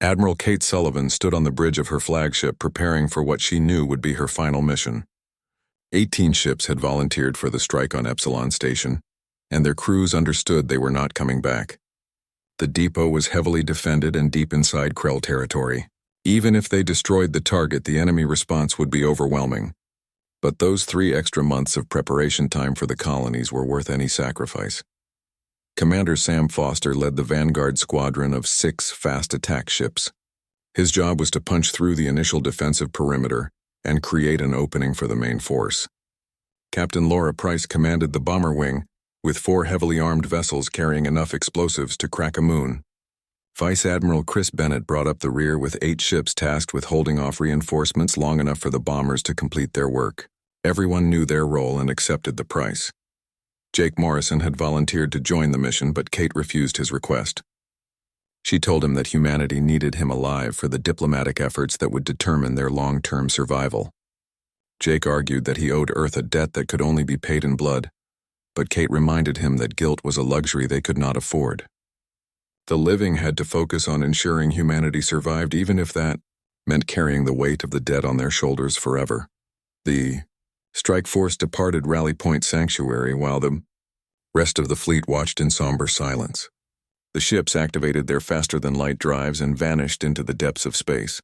Admiral Kate Sullivan stood on the bridge of her flagship preparing for what she knew would be her final mission. 18 ships had volunteered for the strike on Epsilon Station, and their crews understood they were not coming back. The depot was heavily defended and deep inside Krell territory. Even if they destroyed the target, the enemy response would be overwhelming. But those 3 extra months of preparation time for the colonies were worth any sacrifice. Commander Sam Foster led the Vanguard squadron of 6 fast attack ships. His job was to punch through the initial defensive perimeter and create an opening for the main force. Captain Laura Price commanded the bomber wing, with 4 heavily armed vessels carrying enough explosives to crack a moon. Vice Admiral Chris Bennett brought up the rear with 8 ships tasked with holding off reinforcements long enough for the bombers to complete their work. Everyone knew their role and accepted the price. Jake Morrison had volunteered to join the mission, but Kate refused his request. She told him that humanity needed him alive for the diplomatic efforts that would determine their long-term survival. Jake argued that he owed Earth a debt that could only be paid in blood, but Kate reminded him that guilt was a luxury they could not afford. The living had to focus on ensuring humanity survived, even if that meant carrying the weight of the debt on their shoulders forever. The strike force departed Rally Point Sanctuary while the rest of the fleet watched in somber silence. The ships activated their faster-than-light drives and vanished into the depths of space.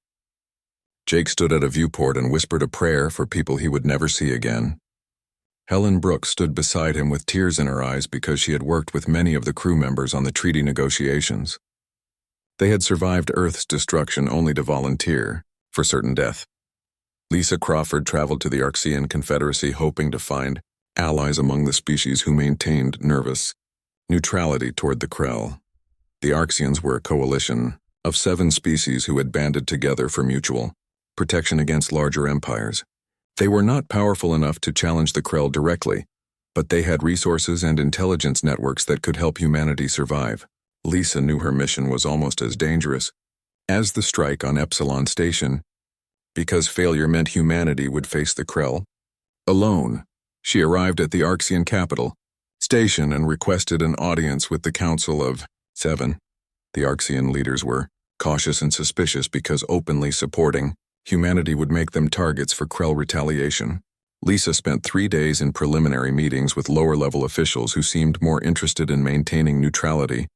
Jake stood at a viewport and whispered a prayer for people he would never see again. Helen Brooks stood beside him with tears in her eyes because she had worked with many of the crew members on the treaty negotiations. They had survived Earth's destruction only to volunteer for certain death. Lisa Crawford traveled to the Arcean Confederacy hoping to find allies among the species who maintained nervous neutrality toward the Krell. The Arceans were a coalition of 7 species who had banded together for mutual protection against larger empires. They were not powerful enough to challenge the Krell directly, but they had resources and intelligence networks that could help humanity survive. Lisa knew her mission was almost as dangerous as the strike on Epsilon Station, because failure meant humanity would face the Krell alone. She arrived at the Arcean capital station and requested an audience with the Council of 7. The Arcean leaders were cautious and suspicious because openly supporting humanity would make them targets for Krell retaliation. Lisa spent 3 days in preliminary meetings with lower-level officials who seemed more interested in maintaining neutrality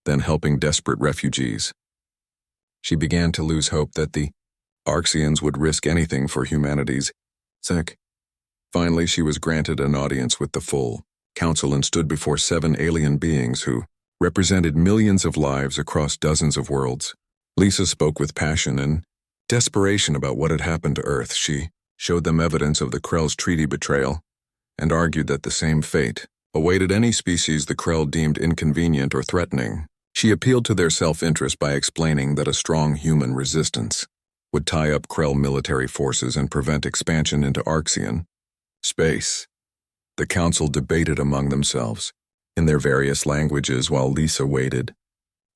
than helping desperate refugees. She began to lose hope that the Arceans would risk anything for humanity's sake. Finally, she was granted an audience with the full council and stood before 7 alien beings who represented millions of lives across dozens of worlds. Lisa spoke with passion and desperation about what had happened to Earth. She showed them evidence of the Krell's treaty betrayal and argued that the same fate awaited any species the Krell deemed inconvenient or threatening. She appealed to their self-interest by explaining that a strong human resistance would tie up Krell military forces and prevent expansion into Arcean space. The council debated among themselves in their various languages while Lisa waited.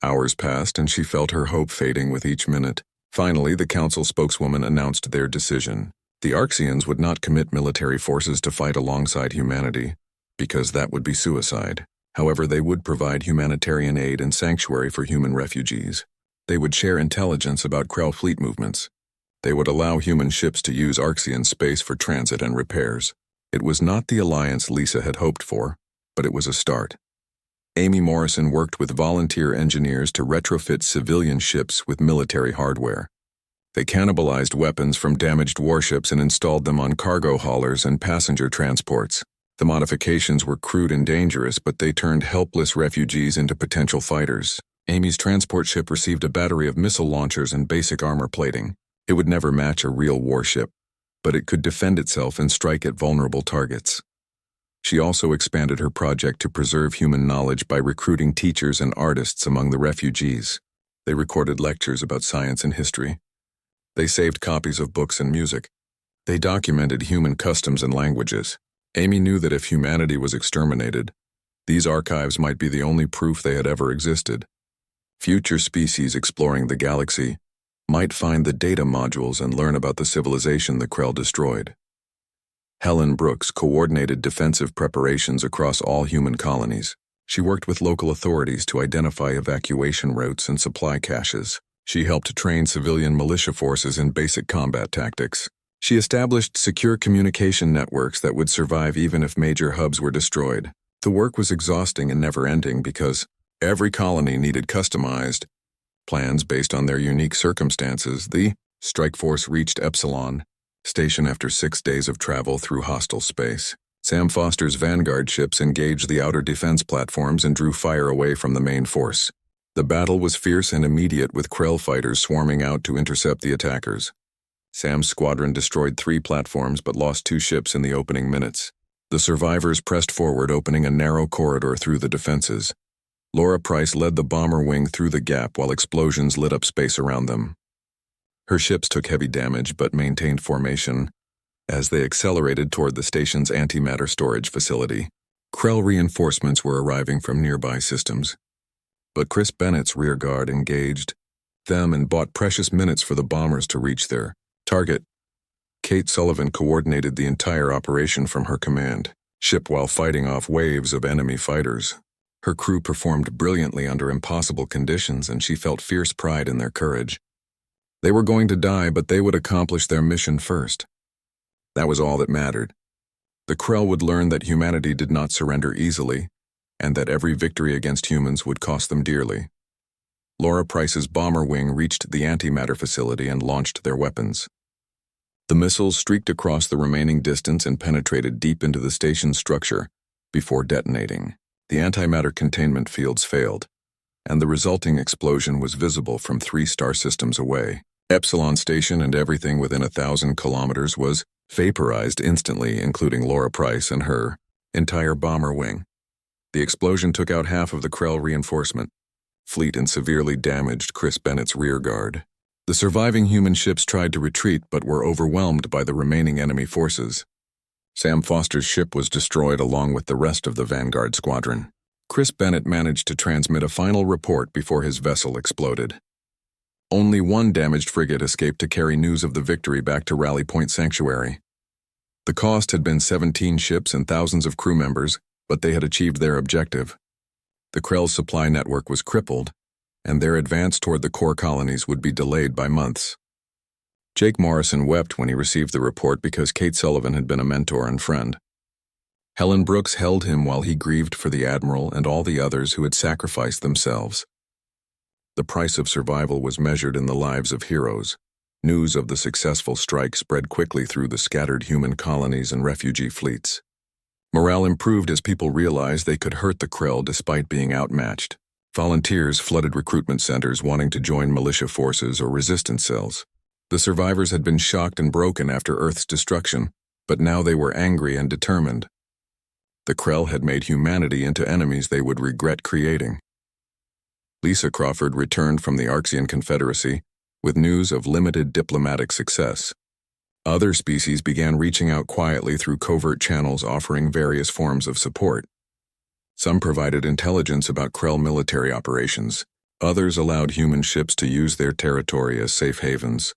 Hours passed and she felt her hope fading with each minute. Finally, the council spokeswoman announced their decision. The Arceans would not commit military forces to fight alongside humanity, because that would be suicide. However, they would provide humanitarian aid and sanctuary for human refugees. They would share intelligence about Krell fleet movements. They would allow human ships to use Arcean space for transit and repairs. It was not the alliance Lisa had hoped for, but it was a start. Amy Morrison worked with volunteer engineers to retrofit civilian ships with military hardware. They cannibalized weapons from damaged warships and installed them on cargo haulers and passenger transports. The modifications were crude and dangerous, but they turned helpless refugees into potential fighters. Amy's transport ship received a battery of missile launchers and basic armor plating. It would never match a real warship, but it could defend itself and strike at vulnerable targets. She also expanded her project to preserve human knowledge by recruiting teachers and artists among the refugees. They recorded lectures about science and history. They saved copies of books and music. They documented human customs and languages. Amy knew that if humanity was exterminated, these archives might be the only proof they had ever existed. Future species exploring the galaxy might find the data modules and learn about the civilization the Krell destroyed. Helen Brooks coordinated defensive preparations across all human colonies. She worked with local authorities to identify evacuation routes and supply caches. She helped train civilian militia forces in basic combat tactics. She established secure communication networks that would survive even if major hubs were destroyed. The work was exhausting and never-ending because every colony needed customized plans based on their unique circumstances. The strike force reached Epsilon station after 6 days of travel through hostile space. Sam Foster's Vanguard ships engaged the outer defense platforms and drew fire away from the main force. The battle was fierce and immediate, with Krell fighters swarming out to intercept the attackers. Sam's squadron destroyed 3 platforms but lost 2 ships in the opening minutes. The survivors pressed forward, opening a narrow corridor through the defenses. Laura Price led the bomber wing through the gap while explosions lit up space around them. Her ships took heavy damage but maintained formation as they accelerated toward the station's antimatter storage facility. Krell reinforcements were arriving from nearby systems, but Chris Bennett's rearguard engaged them and bought precious minutes for the bombers to reach their target. Kate Sullivan coordinated the entire operation from her command ship while fighting off waves of enemy fighters. Her crew performed brilliantly under impossible conditions, and she felt fierce pride in their courage. They were going to die, but they would accomplish their mission first. That was all that mattered. The Krell would learn that humanity did not surrender easily, and that every victory against humans would cost them dearly. Laura Price's bomber wing reached the antimatter facility and launched their weapons. The missiles streaked across the remaining distance and penetrated deep into the station's structure before detonating. The antimatter containment fields failed, and the resulting explosion was visible from 3 star systems away. Epsilon Station and everything within 1,000 kilometers was vaporized instantly, including Laura Price and her entire bomber wing. The explosion took out half of the Krell reinforcement fleet and severely damaged Chris Bennett's rearguard. The surviving human ships tried to retreat but were overwhelmed by the remaining enemy forces. Sam Foster's ship was destroyed along with the rest of the Vanguard squadron. Chris Bennett managed to transmit a final report before his vessel exploded. Only 1 damaged frigate escaped to carry news of the victory back to Rally Point Sanctuary. The cost had been 17 ships and thousands of crew members, but they had achieved their objective. The Krell's supply network was crippled, and their advance toward the core colonies would be delayed by months. Jake Morrison wept when he received the report because Kate Sullivan had been a mentor and friend. Helen Brooks held him while he grieved for the Admiral and all the others who had sacrificed themselves. The price of survival was measured in the lives of heroes. News of the successful strike spread quickly through the scattered human colonies and refugee fleets. Morale improved as people realized they could hurt the Krell despite being outmatched. Volunteers flooded recruitment centers wanting to join militia forces or resistance cells. The survivors had been shocked and broken after Earth's destruction, but now they were angry and determined. The Krell had made humanity into enemies they would regret creating. Lisa Crawford returned from the Arxian Confederacy with news of limited diplomatic success. Other species began reaching out quietly through covert channels offering various forms of support. Some provided intelligence about Krell military operations. Others allowed human ships to use their territory as safe havens.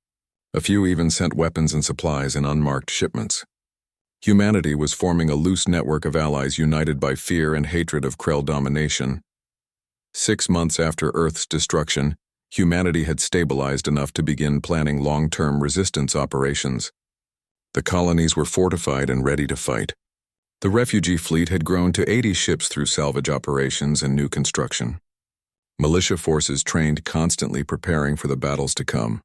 A few even sent weapons and supplies in unmarked shipments. Humanity was forming a loose network of allies united by fear and hatred of Krell domination. 6 months after Earth's destruction, humanity had stabilized enough to begin planning long-term resistance operations. The colonies were fortified and ready to fight. The refugee fleet had grown to 80 ships through salvage operations and new construction. Militia forces trained constantly preparing for the battles to come.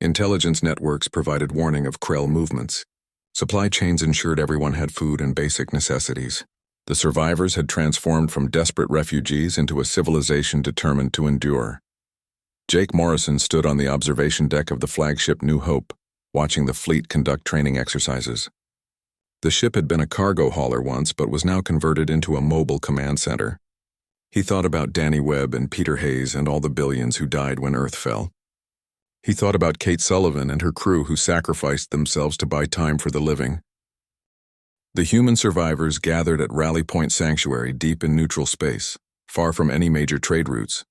Intelligence networks provided warning of Krell movements. Supply chains ensured everyone had food and basic necessities. The survivors had transformed from desperate refugees into a civilization determined to endure. Jake Morrison stood on the observation deck of the flagship New Hope, watching the fleet conduct training exercises. The ship had been a cargo hauler once, but was now converted into a mobile command center. He thought about Danny Webb and Peter Hayes and all the billions who died when Earth fell. He thought about Kate Sullivan and her crew who sacrificed themselves to buy time for the living. The human survivors gathered at Rally Point Sanctuary deep in neutral space, far from any major trade routes.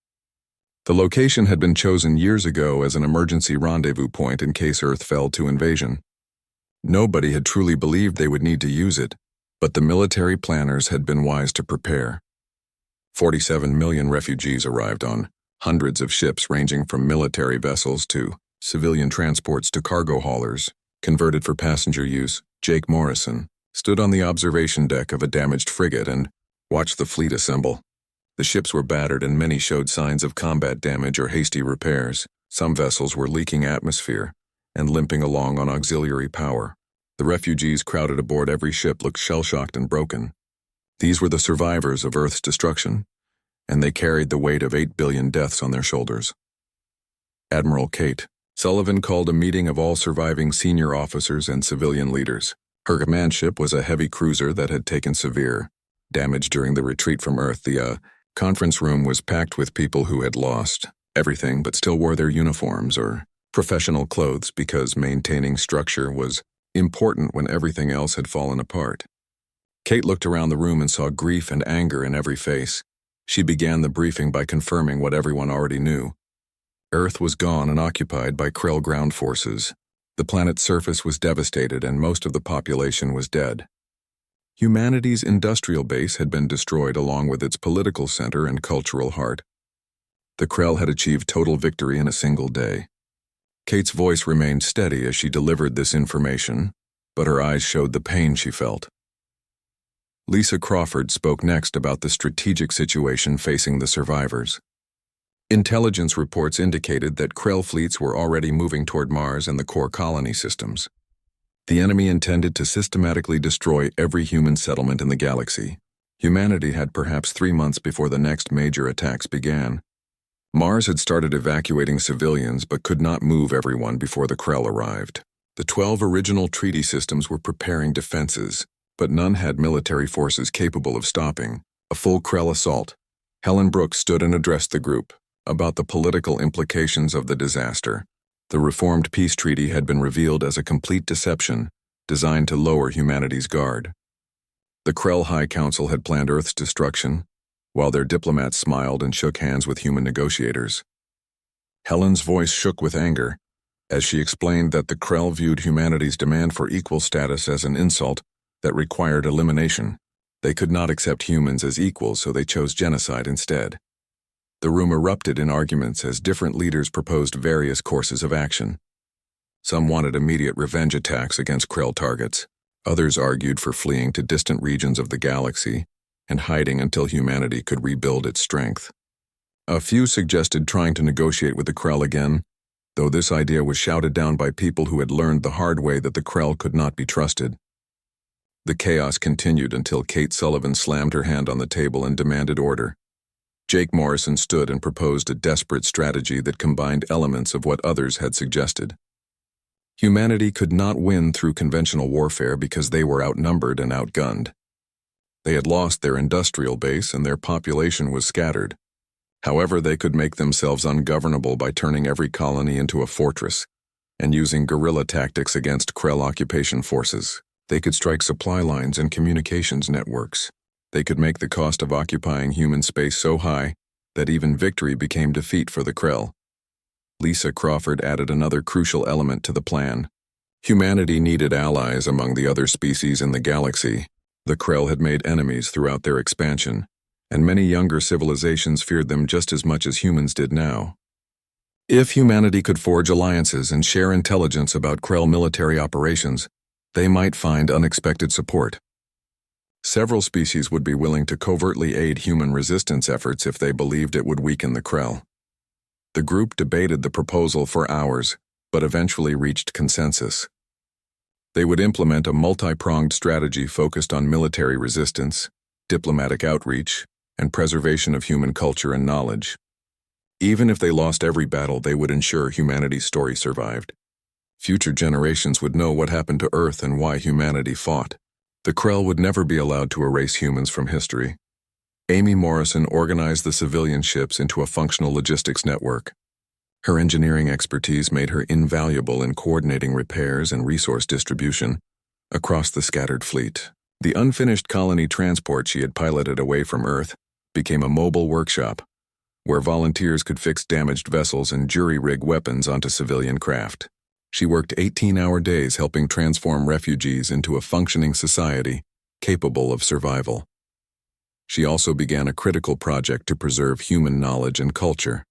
The location had been chosen years ago as an emergency rendezvous point in case Earth fell to invasion. Nobody had truly believed they would need to use it, but the military planners had been wise to prepare. 47 million refugees arrived on Hundreds of ships ranging from military vessels to civilian transports to cargo haulers, converted for passenger use. Jake Morrison stood on the observation deck of a damaged frigate and watched the fleet assemble. The ships were battered and many showed signs of combat damage or hasty repairs. Some vessels were leaking atmosphere and limping along on auxiliary power. The refugees crowded aboard every ship looked shell-shocked and broken. These were the survivors of Earth's destruction, and they carried the weight of 8 billion deaths on their shoulders. Admiral Kate Sullivan called a meeting of all surviving senior officers and civilian leaders. Her command ship was a heavy cruiser that had taken severe damage during the retreat from Earth. The conference room was packed with people who had lost everything but still wore their uniforms or professional clothes because maintaining structure was important when everything else had fallen apart. Kate looked around the room and saw grief and anger in every face. She began the briefing by confirming what everyone already knew. Earth was gone and occupied by Krell ground forces. The planet's surface was devastated and most of the population was dead. Humanity's industrial base had been destroyed along with its political center and cultural heart. The Krell had achieved total victory in a single day. Kate's voice remained steady as she delivered this information, but her eyes showed the pain she felt. Lisa Crawford spoke next about the strategic situation facing the survivors. Intelligence reports indicated that Krell fleets were already moving toward Mars and the core colony systems. The enemy intended to systematically destroy every human settlement in the galaxy. Humanity had perhaps 3 months before the next major attacks began. Mars had started evacuating civilians but could not move everyone before the Krell arrived. The 12 original treaty systems were preparing defenses, but none had military forces capable of stopping a full Krell assault. Helen Brooks stood and addressed the group about the political implications of the disaster. The reformed peace treaty had been revealed as a complete deception designed to lower humanity's guard. The Krell High Council had planned Earth's destruction, while their diplomats smiled and shook hands with human negotiators. Helen's voice shook with anger as she explained that the Krell viewed humanity's demand for equal status as an insult that required elimination. They could not accept humans as equals, so they chose genocide instead. The room erupted in arguments as different leaders proposed various courses of action. Some wanted immediate revenge attacks against Krell targets. Others argued for fleeing to distant regions of the galaxy and hiding until humanity could rebuild its strength. A few suggested trying to negotiate with the Krell again, though this idea was shouted down by people who had learned the hard way that the Krell could not be trusted. The chaos continued until Kate Sullivan slammed her hand on the table and demanded order. Jake Morrison stood and proposed a desperate strategy that combined elements of what others had suggested. Humanity could not win through conventional warfare because they were outnumbered and outgunned. They had lost their industrial base and their population was scattered. However, they could make themselves ungovernable by turning every colony into a fortress and using guerrilla tactics against Krell occupation forces. They could strike supply lines and communications networks. They could make the cost of occupying human space so high that even victory became defeat for the Krell. Lisa Crawford added another crucial element to the plan. Humanity needed allies among the other species in the galaxy. The Krell had made enemies throughout their expansion, and many younger civilizations feared them just as much as humans did now. If humanity could forge alliances and share intelligence about Krell military operations, they might find unexpected support. Several species would be willing to covertly aid human resistance efforts if they believed it would weaken the Krell. The group debated the proposal for hours, but eventually reached consensus. They would implement a multi-pronged strategy focused on military resistance, diplomatic outreach, and preservation of human culture and knowledge. Even if they lost every battle, they would ensure humanity's story survived. Future generations would know what happened to Earth and why humanity fought. The Krell would never be allowed to erase humans from history. Amy Morrison organized the civilian ships into a functional logistics network. Her engineering expertise made her invaluable in coordinating repairs and resource distribution across the scattered fleet. The unfinished colony transport she had piloted away from Earth became a mobile workshop, where volunteers could fix damaged vessels and jury-rig weapons onto civilian craft. She worked 18-hour days helping transform refugees into a functioning society capable of survival. She also began a critical project to preserve human knowledge and culture.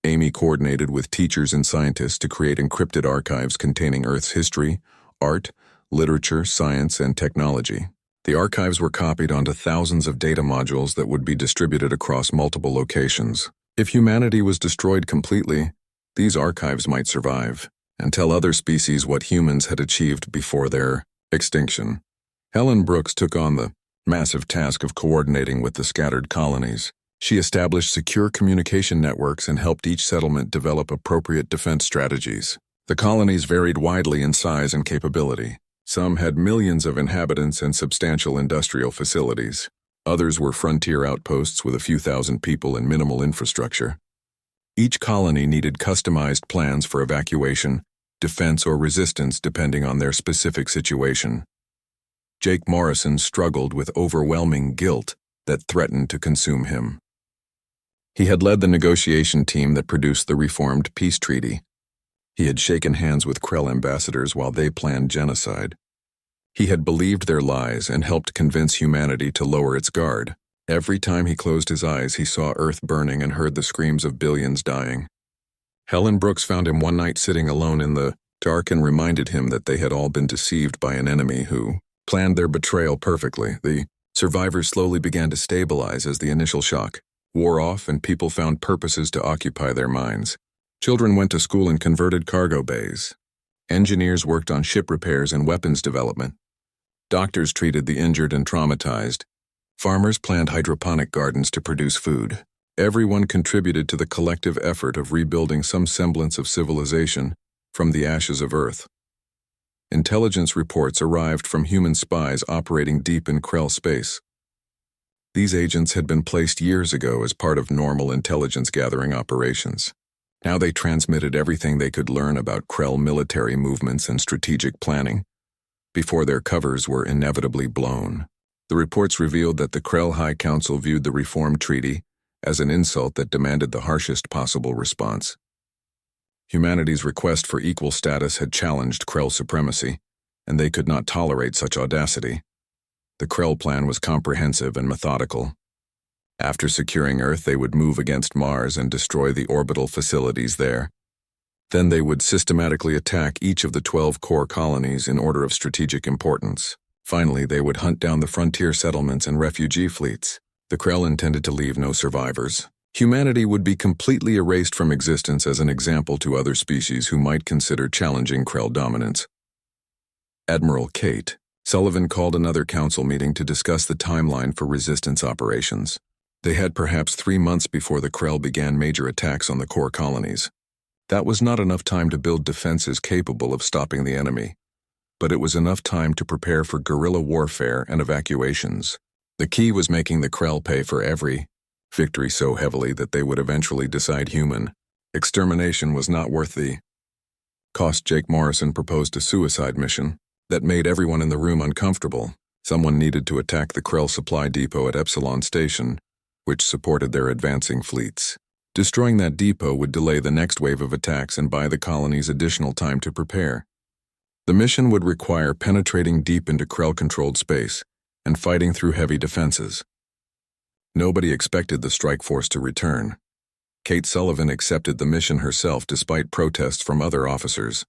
Amy coordinated with teachers and scientists to create encrypted archives containing Earth's history, art, literature, science, and technology. The archives were copied onto thousands of data modules that would be distributed across multiple locations. If humanity was destroyed completely, these archives might survive and tell other species what humans had achieved before their extinction. Helen Brooks took on the massive task of coordinating with the scattered colonies. She established secure communication networks and helped each settlement develop appropriate defense strategies. The colonies varied widely in size and capability. Some had millions of inhabitants and substantial industrial facilities. Others were frontier outposts with a few thousand people and minimal infrastructure. Each colony needed customized plans for evacuation, defense, or resistance depending on their specific situation. Jake Morrison struggled with overwhelming guilt that threatened to consume him. He had led the negotiation team that produced the reformed peace treaty. He had shaken hands with Krell ambassadors while they planned genocide. He had believed their lies and helped convince humanity to lower its guard. Every time he closed his eyes, he saw Earth burning and heard the screams of billions dying. Helen Brooks found him one night sitting alone in the dark and reminded him that they had all been deceived by an enemy who planned their betrayal perfectly. The survivors slowly began to stabilize as the initial shock wore off and people found purposes to occupy their minds. Children went to school in converted cargo bays. Engineers worked on ship repairs and weapons development. Doctors treated the injured and traumatized. Farmers planned hydroponic gardens to produce food. Everyone contributed to the collective effort of rebuilding some semblance of civilization from the ashes of Earth. Intelligence reports arrived from human spies operating deep in Krell space. These agents had been placed years ago as part of normal intelligence-gathering operations. Now they transmitted everything they could learn about Krell military movements and strategic planning before their covers were inevitably blown. The reports revealed that the Krell High Council viewed the reformed treaty as an insult that demanded the harshest possible response. Humanity's request for equal status had challenged Krell supremacy, and they could not tolerate such audacity. The Krell plan was comprehensive and methodical. After securing Earth, they would move against Mars and destroy the orbital facilities there. Then they would systematically attack each of the 12 core colonies in order of strategic importance. Finally, they would hunt down the frontier settlements and refugee fleets. The Krell intended to leave no survivors. Humanity would be completely erased from existence as an example to other species who might consider challenging Krell dominance. Admiral Kate Sullivan called another council meeting to discuss the timeline for resistance operations. They had perhaps 3 months before the Krell began major attacks on the core colonies. That was not enough time to build defenses capable of stopping the enemy, but it was enough time to prepare for guerrilla warfare and evacuations. The key was making the Krell pay for every victory so heavily that they would eventually decide human extermination was not worth the cost. Jake Morrison proposed a suicide mission that made everyone in the room uncomfortable. Someone needed to attack the Krell supply depot at Epsilon Station, which supported their advancing fleets. Destroying that depot would delay the next wave of attacks and buy the colonies additional time to prepare. The mission would require penetrating deep into Krell-controlled space and fighting through heavy defenses. Nobody expected the strike force to return. Kate Sullivan accepted the mission herself despite protests from other officers.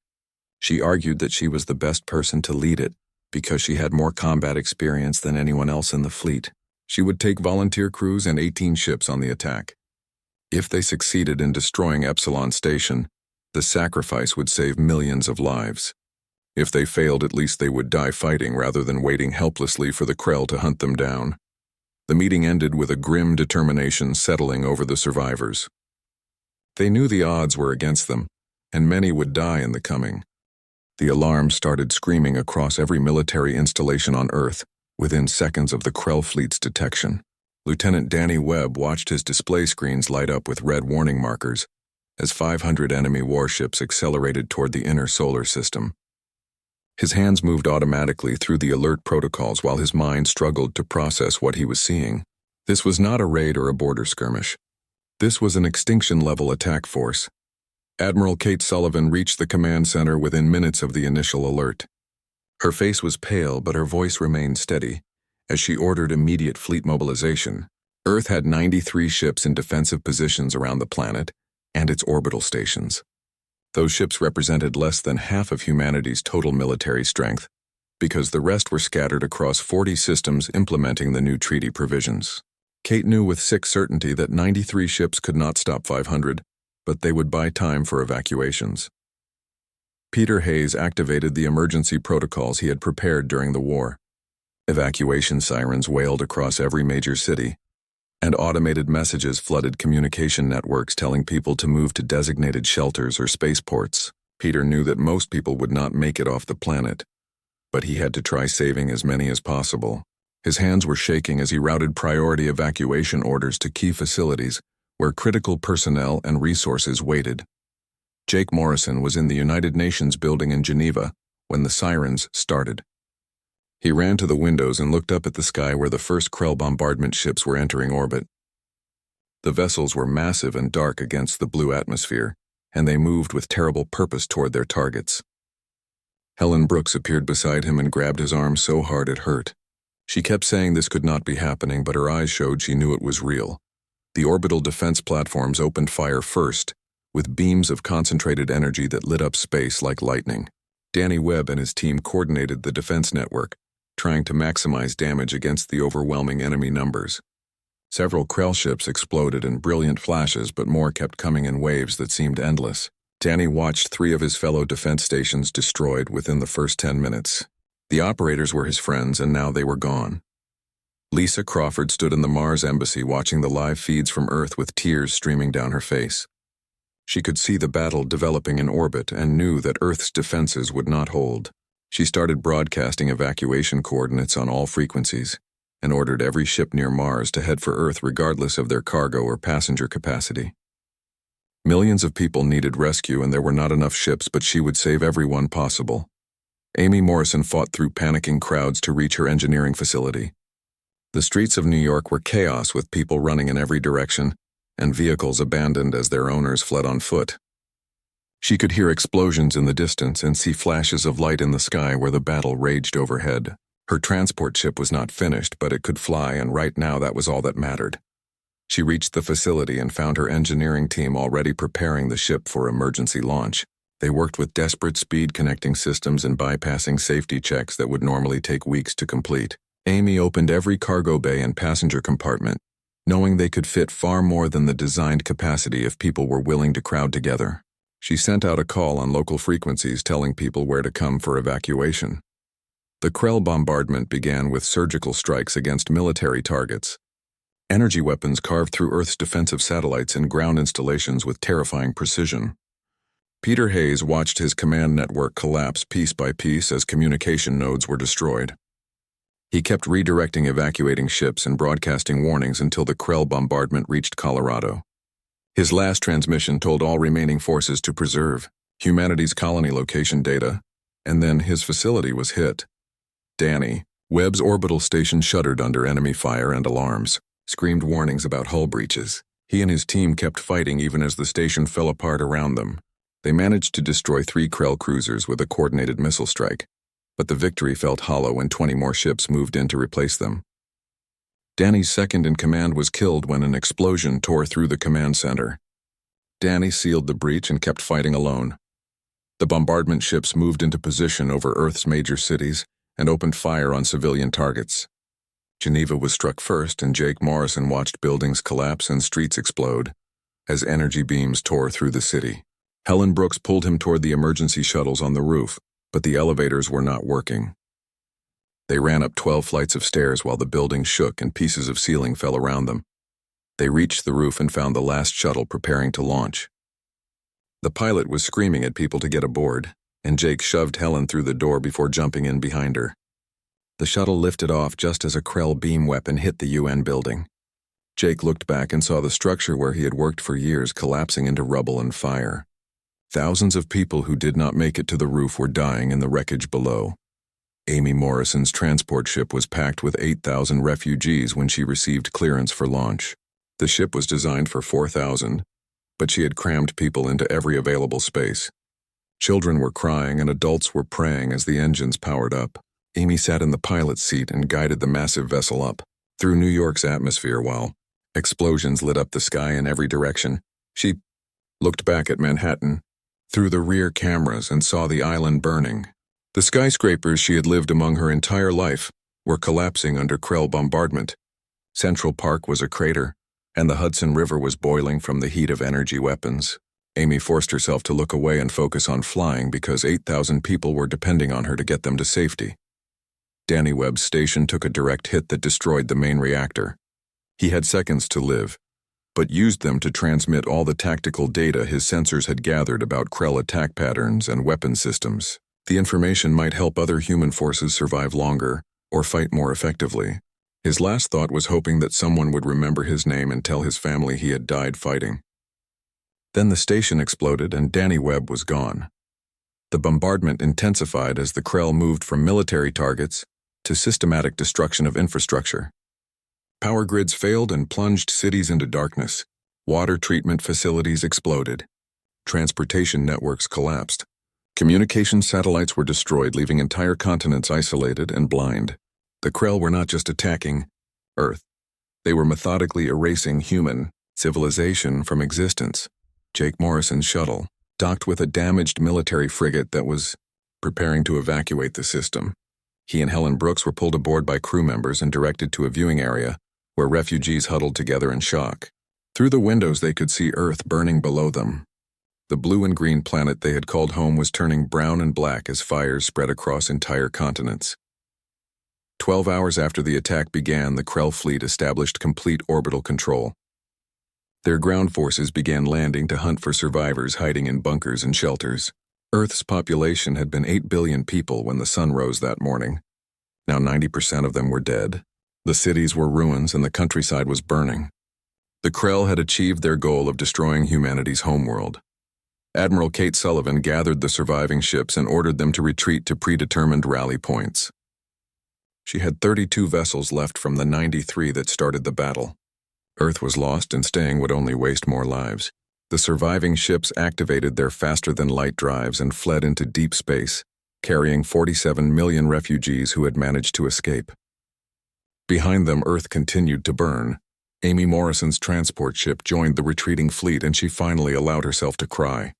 She argued that she was the best person to lead it because she had more combat experience than anyone else in the fleet. She would take volunteer crews and 18 ships on the attack. If they succeeded in destroying Epsilon Station, the sacrifice would save millions of lives. If they failed, at least they would die fighting rather than waiting helplessly for the Krell to hunt them down. The meeting ended with a grim determination settling over the survivors. They knew the odds were against them, and many would die in the coming. The alarm started screaming across every military installation on Earth within seconds of the Krell fleet's detection. Lieutenant Danny Webb watched his display screens light up with red warning markers as 500 enemy warships accelerated toward the inner solar system. His hands moved automatically through the alert protocols while his mind struggled to process what he was seeing. This was not a raid or a border skirmish. This was an extinction-level attack force. Admiral Kate Sullivan reached the command center within minutes of the initial alert. Her face was pale, but her voice remained steady as she ordered immediate fleet mobilization. Earth had 93 ships in defensive positions around the planet, and its orbital stations. Those ships represented less than half of humanity's total military strength, because the rest were scattered across 40 systems implementing the new treaty provisions. Kate knew with sick certainty that 93 ships could not stop 500, but they would buy time for evacuations. Peter Hayes activated the emergency protocols he had prepared during the war. Evacuation sirens wailed across every major city, and automated messages flooded communication networks telling people to move to designated shelters or spaceports. Peter knew that most people would not make it off the planet, but he had to try saving as many as possible. His hands were shaking as he routed priority evacuation orders to key facilities where critical personnel and resources waited. Jake Morrison was in the United Nations building in Geneva when the sirens started. He ran to the windows and looked up at the sky where the first Krell bombardment ships were entering orbit. The vessels were massive and dark against the blue atmosphere, and they moved with terrible purpose toward their targets. Helen Brooks appeared beside him and grabbed his arm so hard it hurt. She kept saying this could not be happening, but her eyes showed she knew it was real. The orbital defense platforms opened fire first, with beams of concentrated energy that lit up space like lightning. Danny Webb and his team coordinated the defense network, trying to maximize damage against the overwhelming enemy numbers. Several Krell ships exploded in brilliant flashes, but more kept coming in waves that seemed endless. Danny watched 3 of his fellow defense stations destroyed within the first 10 minutes. The operators were his friends, and now they were gone. Lisa Crawford stood in the Mars embassy watching the live feeds from Earth with tears streaming down her face. She could see the battle developing in orbit and knew that Earth's defenses would not hold. She started broadcasting evacuation coordinates on all frequencies and ordered every ship near Mars to head for Earth regardless of their cargo or passenger capacity. Millions of people needed rescue and there were not enough ships, but she would save everyone possible. Amy Morrison fought through panicking crowds to reach her engineering facility. The streets of New York were chaos with people running in every direction and vehicles abandoned as their owners fled on foot. She could hear explosions in the distance and see flashes of light in the sky where the battle raged overhead. Her transport ship was not finished, but it could fly, and right now that was all that mattered. She reached the facility and found her engineering team already preparing the ship for emergency launch. They worked with desperate speed connecting systems and bypassing safety checks that would normally take weeks to complete. Amy opened every cargo bay and passenger compartment, knowing they could fit far more than the designed capacity if people were willing to crowd together. She sent out a call on local frequencies telling people where to come for evacuation. The Krell bombardment began with surgical strikes against military targets. Energy weapons carved through Earth's defensive satellites and ground installations with terrifying precision. Peter Hayes watched his command network collapse piece by piece as communication nodes were destroyed. He kept redirecting evacuating ships and broadcasting warnings until the Krell bombardment reached Colorado. His last transmission told all remaining forces to preserve humanity's colony location data, and then his facility was hit. Danny Webb's orbital station shuddered under enemy fire and alarms, screamed warnings about hull breaches. He and his team kept fighting even as the station fell apart around them. They managed to destroy 3 Krell cruisers with a coordinated missile strike, but the victory felt hollow when 20 more ships moved in to replace them. Danny's second-in-command was killed when an explosion tore through the command center. Danny sealed the breach and kept fighting alone. The bombardment ships moved into position over Earth's major cities and opened fire on civilian targets. Geneva was struck first, and Jake Morrison watched buildings collapse and streets explode as energy beams tore through the city. Helen Brooks pulled him toward the emergency shuttles on the roof, but the elevators were not working. They ran up 12 flights of stairs while the building shook and pieces of ceiling fell around them. They reached the roof and found the last shuttle preparing to launch. The pilot was screaming at people to get aboard, and Jake shoved Helen through the door before jumping in behind her. The shuttle lifted off just as a Krell beam weapon hit the UN building. Jake looked back and saw the structure where he had worked for years collapsing into rubble and fire. Thousands of people who did not make it to the roof were dying in the wreckage below. Amy Morrison's transport ship was packed with 8,000 refugees when she received clearance for launch. The ship was designed for 4,000, but she had crammed people into every available space. Children were crying and adults were praying as the engines powered up. Amy sat in the pilot's seat and guided the massive vessel up through New York's atmosphere while explosions lit up the sky in every direction. She looked back at Manhattan through the rear cameras and saw the island burning. The skyscrapers she had lived among her entire life were collapsing under Krell bombardment. Central Park was a crater, and the Hudson River was boiling from the heat of energy weapons. Amy forced herself to look away and focus on flying because 8,000 people were depending on her to get them to safety. Danny Webb's station took a direct hit that destroyed the main reactor. He had seconds to live, but used them to transmit all the tactical data his sensors had gathered about Krell attack patterns and weapon systems. The information might help other human forces survive longer or fight more effectively. His last thought was hoping that someone would remember his name and tell his family he had died fighting. Then the station exploded and Danny Webb was gone. The bombardment intensified as the Krell moved from military targets to systematic destruction of infrastructure. Power grids failed and plunged cities into darkness. Water treatment facilities exploded. Transportation networks collapsed. Communication satellites were destroyed, leaving entire continents isolated and blind. The Krell were not just attacking Earth. They were methodically erasing human civilization from existence. Jake Morrison's shuttle docked with a damaged military frigate that was preparing to evacuate the system. He and Helen Brooks were pulled aboard by crew members and directed to a viewing area where refugees huddled together in shock. Through the windows they could see Earth burning below them. The blue and green planet they had called home was turning brown and black as fires spread across entire continents. 12 hours after the attack began, the Krell fleet established complete orbital control. Their ground forces began landing to hunt for survivors hiding in bunkers and shelters. Earth's population had been 8 billion people when the sun rose that morning. Now 90% of them were dead. The cities were ruins and the countryside was burning. The Krell had achieved their goal of destroying humanity's homeworld. Admiral Kate Sullivan gathered the surviving ships and ordered them to retreat to predetermined rally points. She had 32 vessels left from the 93 that started the battle. Earth was lost and staying would only waste more lives. The surviving ships activated their faster-than-light drives and fled into deep space, carrying 47 million refugees who had managed to escape. Behind them, Earth continued to burn. Amy Morrison's transport ship joined the retreating fleet and she finally allowed herself to cry.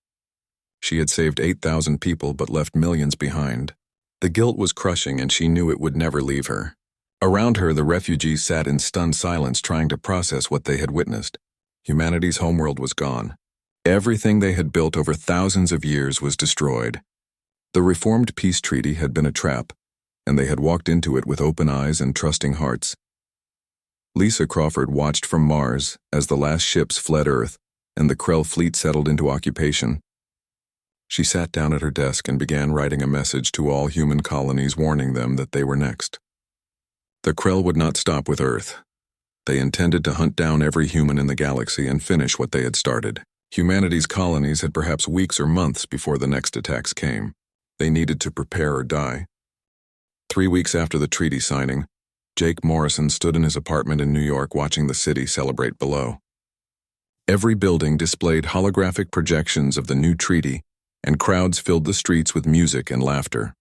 She had saved 8,000 people but left millions behind. The guilt was crushing and she knew it would never leave her. Around her, the refugees sat in stunned silence trying to process what they had witnessed. Humanity's homeworld was gone. Everything they had built over thousands of years was destroyed. The reformed peace treaty had been a trap, and they had walked into it with open eyes and trusting hearts. Lisa Crawford watched from Mars as the last ships fled Earth and the Krell fleet settled into occupation. She sat down at her desk and began writing a message to all human colonies warning them that they were next. The Krell would not stop with Earth. They intended to hunt down every human in the galaxy and finish what they had started. Humanity's colonies had perhaps weeks or months before the next attacks came. They needed to prepare or die. 3 weeks after the treaty signing, Jake Morrison stood in his apartment in New York watching the city celebrate below. Every building displayed holographic projections of the new treaty, and crowds filled the streets with music and laughter.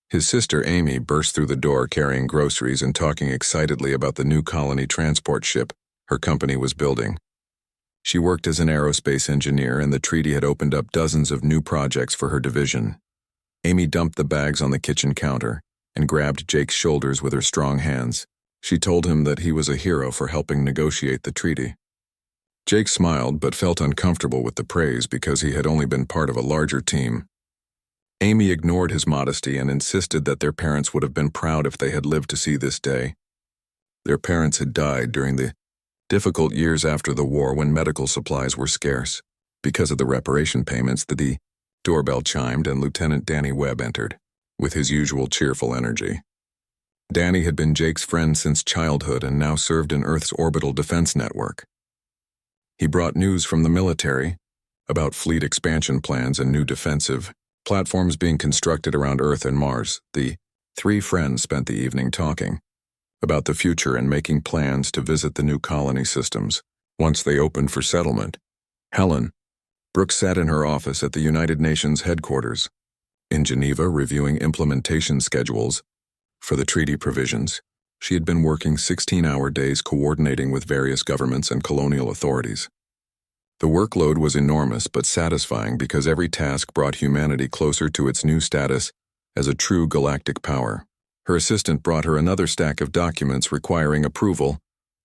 His sister Amy burst through the door carrying groceries and talking excitedly about the new colony transport ship her company was building. She worked as an aerospace engineer and the treaty had opened up dozens of new projects for her division. Amy dumped the bags on the kitchen counter and grabbed Jake's shoulders with her strong hands. She told him that he was a hero for helping negotiate the treaty. Jake smiled but felt uncomfortable with the praise because he had only been part of a larger team. Amy ignored his modesty and insisted that their parents would have been proud if they had lived to see this day. Their parents had died during the difficult years after the war when medical supplies were scarce. Because of the reparation payments, the doorbell chimed and Lieutenant Danny Webb entered, with his usual cheerful energy. Danny had been Jake's friend since childhood and now served in Earth's orbital defense network. He brought news from the military about fleet expansion plans and new defensive platforms being constructed around Earth and Mars. The three friends spent the evening talking about the future and making plans to visit the new colony systems once they opened for settlement. Helen Brooks sat in her office at the United Nations headquarters in Geneva reviewing implementation schedules for the treaty provisions. She had been working 16-hour days coordinating with various governments and colonial authorities. The workload was enormous but satisfying because every task brought humanity closer to its new status as a true galactic power. Her assistant brought her another stack of documents requiring approval,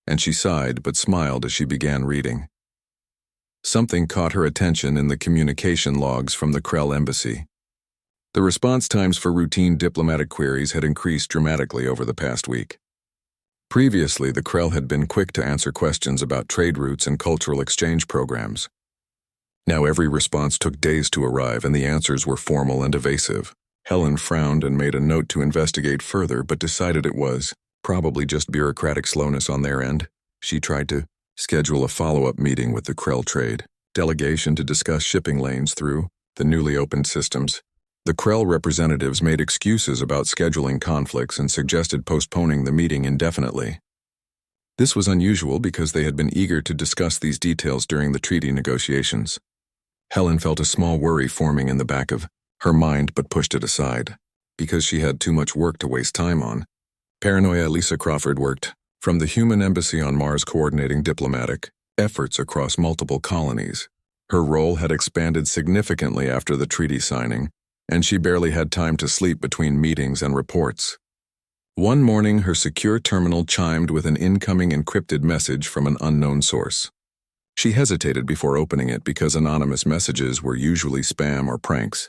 and she sighed but smiled as she began reading. Something caught her attention in the communication logs from the Krell embassy. The response times for routine diplomatic queries had increased dramatically over the past week. Previously, the Krell had been quick to answer questions about trade routes and cultural exchange programs. Now every response took days to arrive, and the answers were formal and evasive. Helen frowned and made a note to investigate further, but decided it was probably just bureaucratic slowness on their end. She tried to schedule a follow-up meeting with the Krell trade delegation to discuss shipping lanes through the newly opened systems. The Krell representatives made excuses about scheduling conflicts and suggested postponing the meeting indefinitely. This was unusual because they had been eager to discuss these details during the treaty negotiations. Helen felt a small worry forming in the back of her mind but pushed it aside. Because she had too much work to waste time on. Paranoia Lisa Crawford worked from the human embassy on Mars coordinating diplomatic efforts across multiple colonies. Her role had expanded significantly after the treaty signing, and she barely had time to sleep between meetings and reports. One morning, her secure terminal chimed with an incoming encrypted message from an unknown source. She hesitated before opening it because anonymous messages were usually spam or pranks.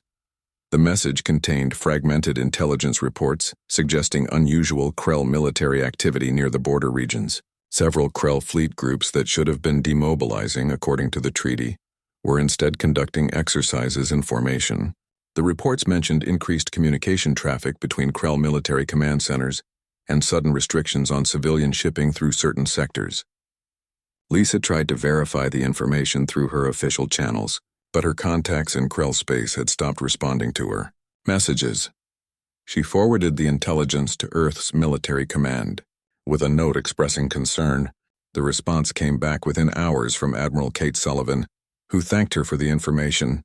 The message contained fragmented intelligence reports suggesting unusual Krell military activity near the border regions. Several Krell fleet groups that should have been demobilizing, according to the treaty, were instead conducting exercises in formation. The reports mentioned increased communication traffic between Krell military command centers and sudden restrictions on civilian shipping through certain sectors. Lisa tried to verify the information through her official channels, but her contacts in Krell space had stopped responding to her messages. She forwarded the intelligence to Earth's military command. With a note expressing concern, the response came back within hours from Admiral Kate Sullivan, who thanked her for the information,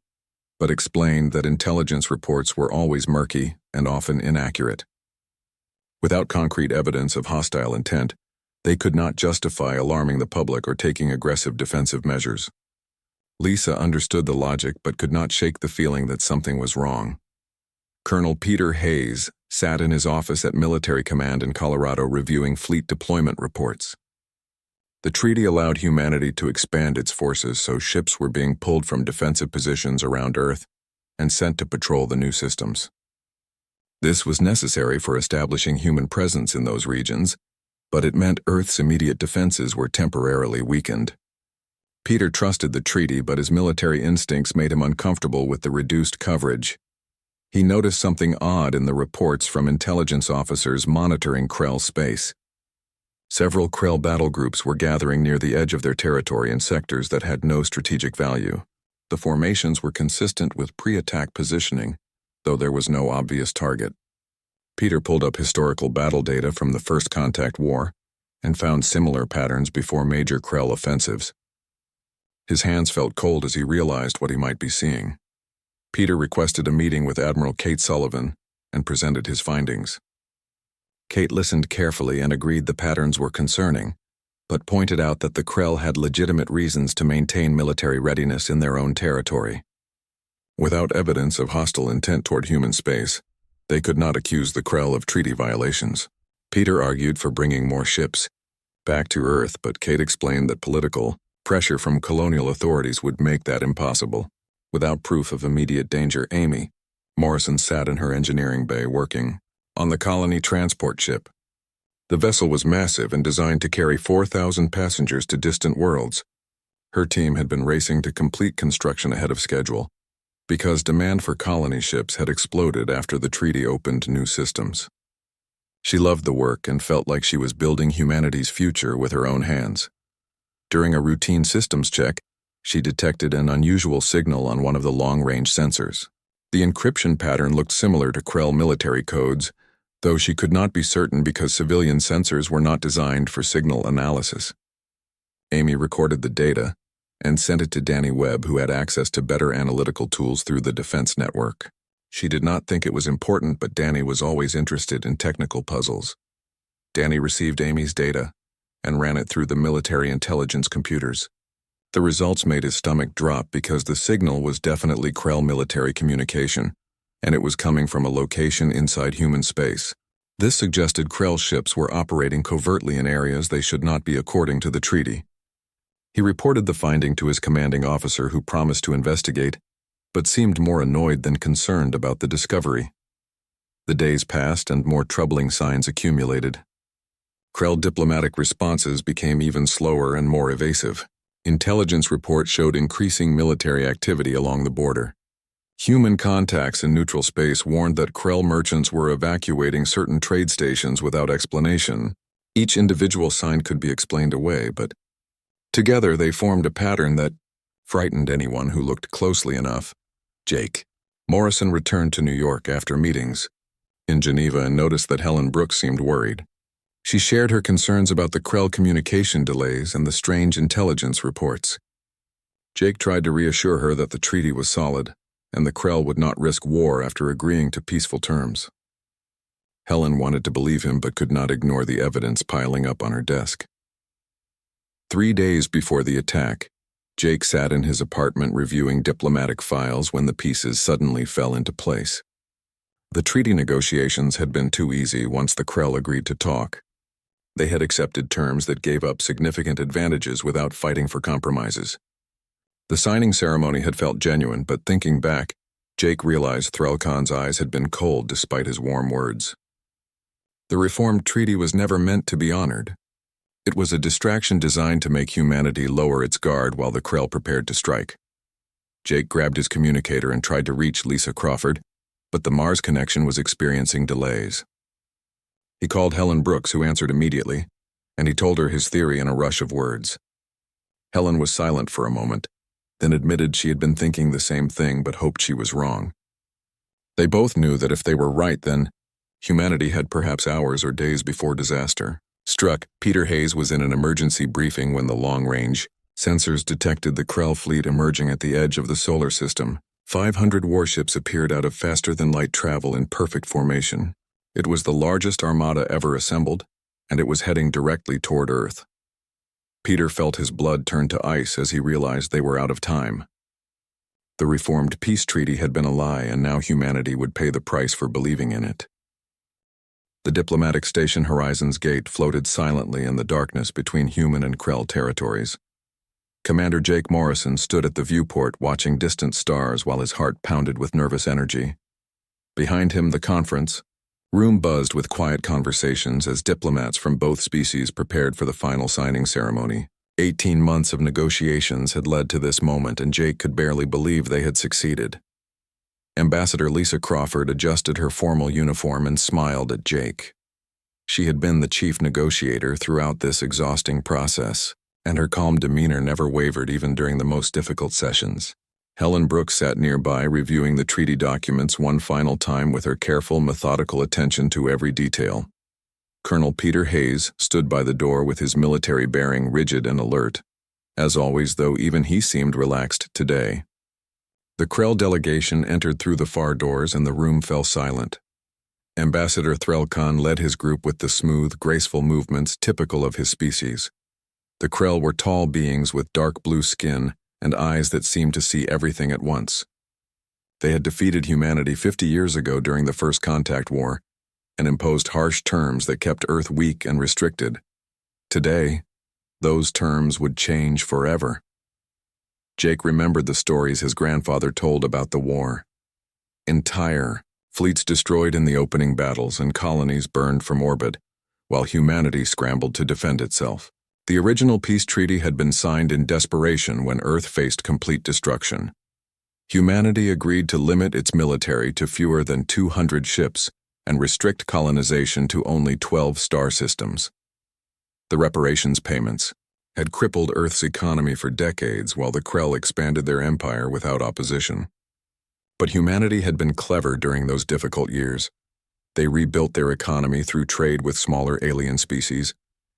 but explained that intelligence reports were always murky and often inaccurate. Without concrete evidence of hostile intent, they could not justify alarming the public or taking aggressive defensive measures. Lisa understood the logic but could not shake the feeling that something was wrong. Colonel Peter Hayes sat in his office at Military Command in Colorado reviewing fleet deployment reports. The treaty allowed humanity to expand its forces, so ships were being pulled from defensive positions around Earth and sent to patrol the new systems. This was necessary for establishing human presence in those regions, but it meant Earth's immediate defenses were temporarily weakened. Peter trusted the treaty, but his military instincts made him uncomfortable with the reduced coverage. He noticed something odd in the reports from intelligence officers monitoring Krell space. Several Krell battle groups were gathering near the edge of their territory in sectors that had no strategic value. The formations were consistent with pre-attack positioning, though there was no obvious target. Peter pulled up historical battle data from the First Contact War and found similar patterns before major Krell offensives. His hands felt cold as he realized what he might be seeing. Peter requested a meeting with Admiral Kate Sullivan and presented his findings. Kate listened carefully and agreed the patterns were concerning, but pointed out that the Krell had legitimate reasons to maintain military readiness in their own territory. Without evidence of hostile intent toward human space, they could not accuse the Krell of treaty violations. Peter argued for bringing more ships back to Earth, but Kate explained that political pressure from colonial authorities would make that impossible. Without proof of immediate danger, Amy Morrison sat in her engineering bay working on the colony transport ship. The vessel was massive and designed to carry 4,000 passengers to distant worlds. Her team had been racing to complete construction ahead of schedule because demand for colony ships had exploded after the treaty opened new systems. She loved the work and felt like she was building humanity's future with her own hands. During a routine systems check, she detected an unusual signal on one of the long-range sensors. The encryption pattern looked similar to Krell military codes, though she could not be certain because civilian sensors were not designed for signal analysis. Amy recorded the data and sent it to Danny Webb, who had access to better analytical tools through the defense network. She did not think it was important, but Danny was always interested in technical puzzles. Danny received Amy's data and ran it through the military intelligence computers. The results made his stomach drop because the signal was definitely Krell military communication, and it was coming from a location inside human space. This suggested Krell ships were operating covertly in areas they should not be according to the treaty. He reported the finding to his commanding officer, who promised to investigate, but seemed more annoyed than concerned about the discovery. The days passed and more troubling signs accumulated. Krell diplomatic responses became even slower and more evasive. Intelligence reports showed increasing military activity along the border. Human contacts in neutral space warned that Krell merchants were evacuating certain trade stations without explanation. Each individual sign could be explained away, but together they formed a pattern that frightened anyone who looked closely enough. Jake Morrison returned to New York after meetings in Geneva and noticed that Helen Brooks seemed worried. She shared her concerns about the Krell communication delays and the strange intelligence reports. Jake tried to reassure her that the treaty was solid, and the Krell would not risk war after agreeing to peaceful terms. Helen wanted to believe him but could not ignore the evidence piling up on her desk. 3 days before the attack, Jake sat in his apartment reviewing diplomatic files when the pieces suddenly fell into place. The treaty negotiations had been too easy once the Krell agreed to talk. They had accepted terms that gave up significant advantages without fighting for compromises. The signing ceremony had felt genuine, but thinking back, Jake realized Threlkon's eyes had been cold despite his warm words. The reformed treaty was never meant to be honored. It was a distraction designed to make humanity lower its guard while the Krell prepared to strike. Jake grabbed his communicator and tried to reach Lisa Crawford, but the Mars connection was experiencing delays. He called Helen Brooks, who answered immediately, and he told her his theory in a rush of words. Helen was silent for a moment, then admitted she had been thinking the same thing but hoped she was wrong. They both knew that if they were right, then humanity had perhaps hours or days before disaster struck. Peter Hayes was in an emergency briefing when the long-range sensors detected the Krell fleet emerging at the edge of the solar system. 500 warships appeared out of faster-than-light travel in perfect formation. It was the largest armada ever assembled, and it was heading directly toward Earth. Peter felt his blood turn to ice as he realized they were out of time. The reformed peace treaty had been a lie, and now humanity would pay the price for believing in it. The diplomatic station Horizon's Gate floated silently in the darkness between human and Krell territories. Commander Jake Morrison stood at the viewport watching distant stars while his heart pounded with nervous energy. Behind him, the conference room buzzed with quiet conversations as diplomats from both species prepared for the final signing ceremony. 18 months of negotiations had led to this moment, and Jake could barely believe they had succeeded. Ambassador Lisa Crawford adjusted her formal uniform and smiled at Jake. She had been the chief negotiator throughout this exhausting process, and her calm demeanor never wavered even during the most difficult sessions. Helen Brooks sat nearby, reviewing the treaty documents one final time with her careful, methodical attention to every detail. Colonel Peter Hayes stood by the door with his military bearing rigid and alert, as always, though even he seemed relaxed today. The Krell delegation entered through the far doors and the room fell silent. Ambassador Threlkon led his group with the smooth, graceful movements typical of his species. The Krell were tall beings with dark blue skin and eyes that seemed to see everything at once. They had defeated humanity 50 years ago during the First Contact War and imposed harsh terms that kept Earth weak and restricted. Today, those terms would change forever. Jake remembered the stories his grandfather told about the war. Entire fleets destroyed in the opening battles and colonies burned from orbit, while humanity scrambled to defend itself. The original peace treaty had been signed in desperation when Earth faced complete destruction. Humanity agreed to limit its military to fewer than 200 ships and restrict colonization to only 12 star systems. The reparations payments had crippled Earth's economy for decades while the Krell expanded their empire without opposition. But humanity had been clever during those difficult years. They rebuilt their economy through trade with smaller alien species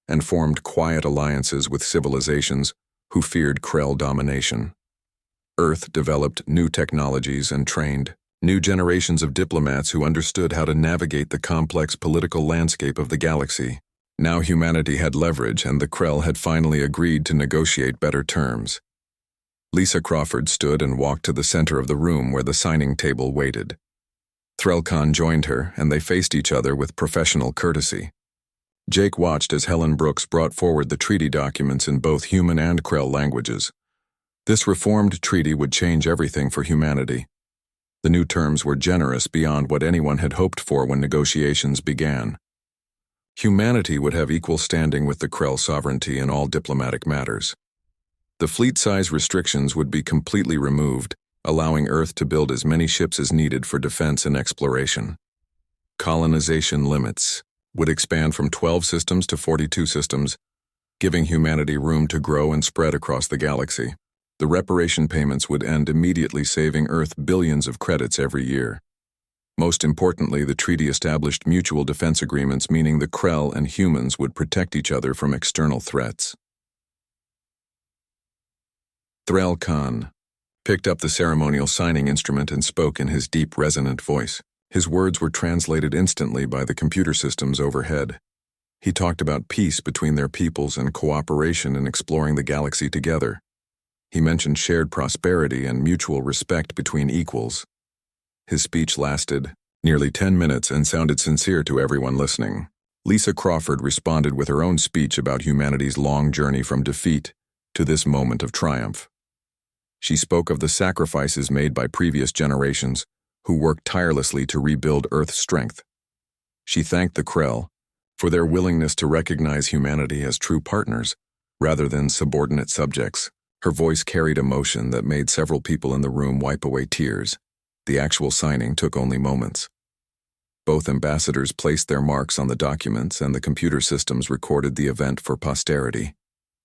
and formed quiet alliances with civilizations who feared Krell domination. Earth developed new technologies and trained new generations of diplomats who understood how to navigate the complex political landscape of the galaxy. Now humanity had leverage, and the Krell had finally agreed to negotiate better terms. Lisa Crawford stood and walked to the center of the room where the signing table waited. Threlkon joined her, and they faced each other with professional courtesy. Jake watched as Helen Brooks brought forward the treaty documents in both human and Krell languages. This reformed treaty would change everything for humanity. The new terms were generous beyond what anyone had hoped for when negotiations began. Humanity would have equal standing with the Krell sovereignty in all diplomatic matters. The fleet size restrictions would be completely removed, allowing Earth to build as many ships as needed for defense and exploration. Colonization limits would expand from 12 systems to 42 systems, giving humanity room to grow and spread across the galaxy. The reparation payments would end immediately, saving Earth billions of credits every year. Most importantly, the treaty established mutual defense agreements, meaning the Krell and humans would protect each other from external threats. Threlkon picked up the ceremonial signing instrument and spoke in his deep, resonant voice. His words were translated instantly by the computer systems overhead. He talked about peace between their peoples and cooperation in exploring the galaxy together. He mentioned shared prosperity and mutual respect between equals. His speech lasted nearly 10 minutes and sounded sincere to everyone listening. Lisa Crawford responded with her own speech about humanity's long journey from defeat to this moment of triumph. She spoke of the sacrifices made by previous generations, who worked tirelessly to rebuild Earth's strength. She thanked the Krell for their willingness to recognize humanity as true partners, rather than subordinate subjects. Her voice carried emotion that made several people in the room wipe away tears. The actual signing took only moments. Both ambassadors placed their marks on the documents, and the computer systems recorded the event for posterity.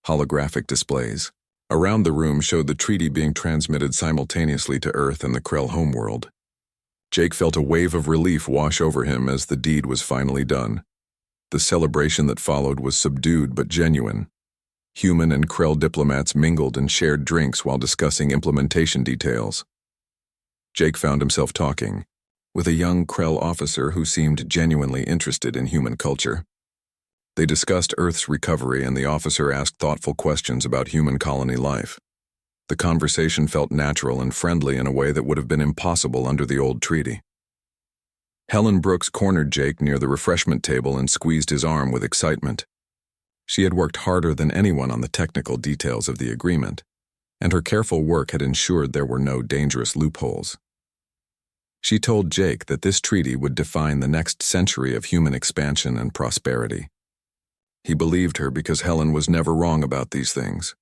Holographic displays around the room showed the treaty being transmitted simultaneously to Earth and the Krell homeworld. Jake felt a wave of relief wash over him as the deed was finally done. The celebration that followed was subdued but genuine. Human and Krell diplomats mingled and shared drinks while discussing implementation details. Jake found himself talking with a young Krell officer who seemed genuinely interested in human culture. They discussed Earth's recovery, and the officer asked thoughtful questions about human colony life. The conversation felt natural and friendly in a way that would have been impossible under the old treaty. Helen Brooks cornered Jake near the refreshment table and squeezed his arm with excitement. She had worked harder than anyone on the technical details of the agreement, and her careful work had ensured there were no dangerous loopholes. She told Jake that this treaty would define the next century of human expansion and prosperity. He believed her because Helen was never wrong about these things.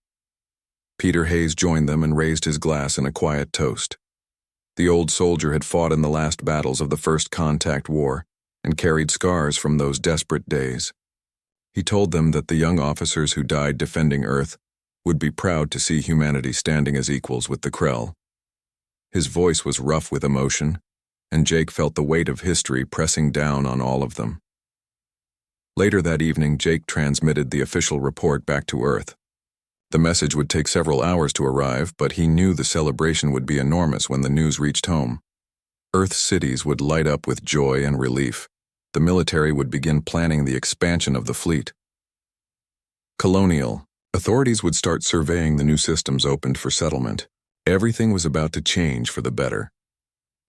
Peter Hayes joined them and raised his glass in a quiet toast. The old soldier had fought in the last battles of the First Contact War and carried scars from those desperate days. He told them that the young officers who died defending Earth would be proud to see humanity standing as equals with the Krell. His voice was rough with emotion, and Jake felt the weight of history pressing down on all of them. Later that evening, Jake transmitted the official report back to Earth. The message would take several hours to arrive, but he knew the celebration would be enormous when the news reached home. Earth's cities would light up with joy and relief. The military would begin planning the expansion of the fleet. Colonial authorities would start surveying the new systems opened for settlement. Everything was about to change for the better.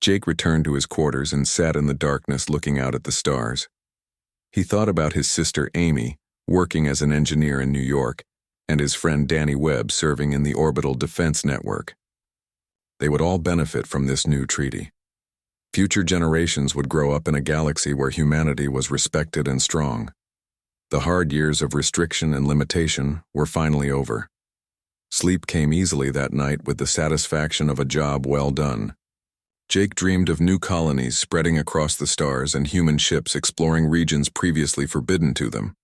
Jake returned to his quarters and sat in the darkness looking out at the stars. He thought about his sister Amy, working as an engineer in New York, and his friend Danny Webb serving in the Orbital Defense Network. They would all benefit from this new treaty. Future generations would grow up in a galaxy where humanity was respected and strong. The hard years of restriction and limitation were finally over. Sleep came easily that night with the satisfaction of a job well done. Jake dreamed of new colonies spreading across the stars and human ships exploring regions previously forbidden to them.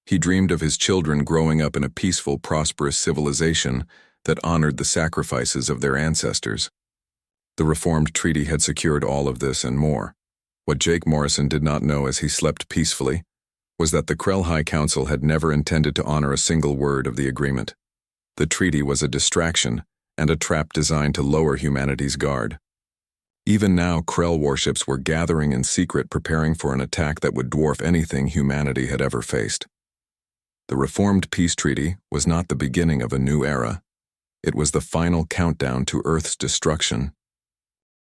He dreamed of his children growing up in a peaceful, prosperous civilization that honored the sacrifices of their ancestors. The reformed treaty had secured all of this and more. What Jake Morrison did not know as he slept peacefully was that the Krell High Council had never intended to honor a single word of the agreement. The treaty was a distraction and a trap designed to lower humanity's guard. Even now, Krell warships were gathering in secret, preparing for an attack that would dwarf anything humanity had ever faced. The reformed peace treaty was not the beginning of a new era. It was the final countdown to Earth's destruction.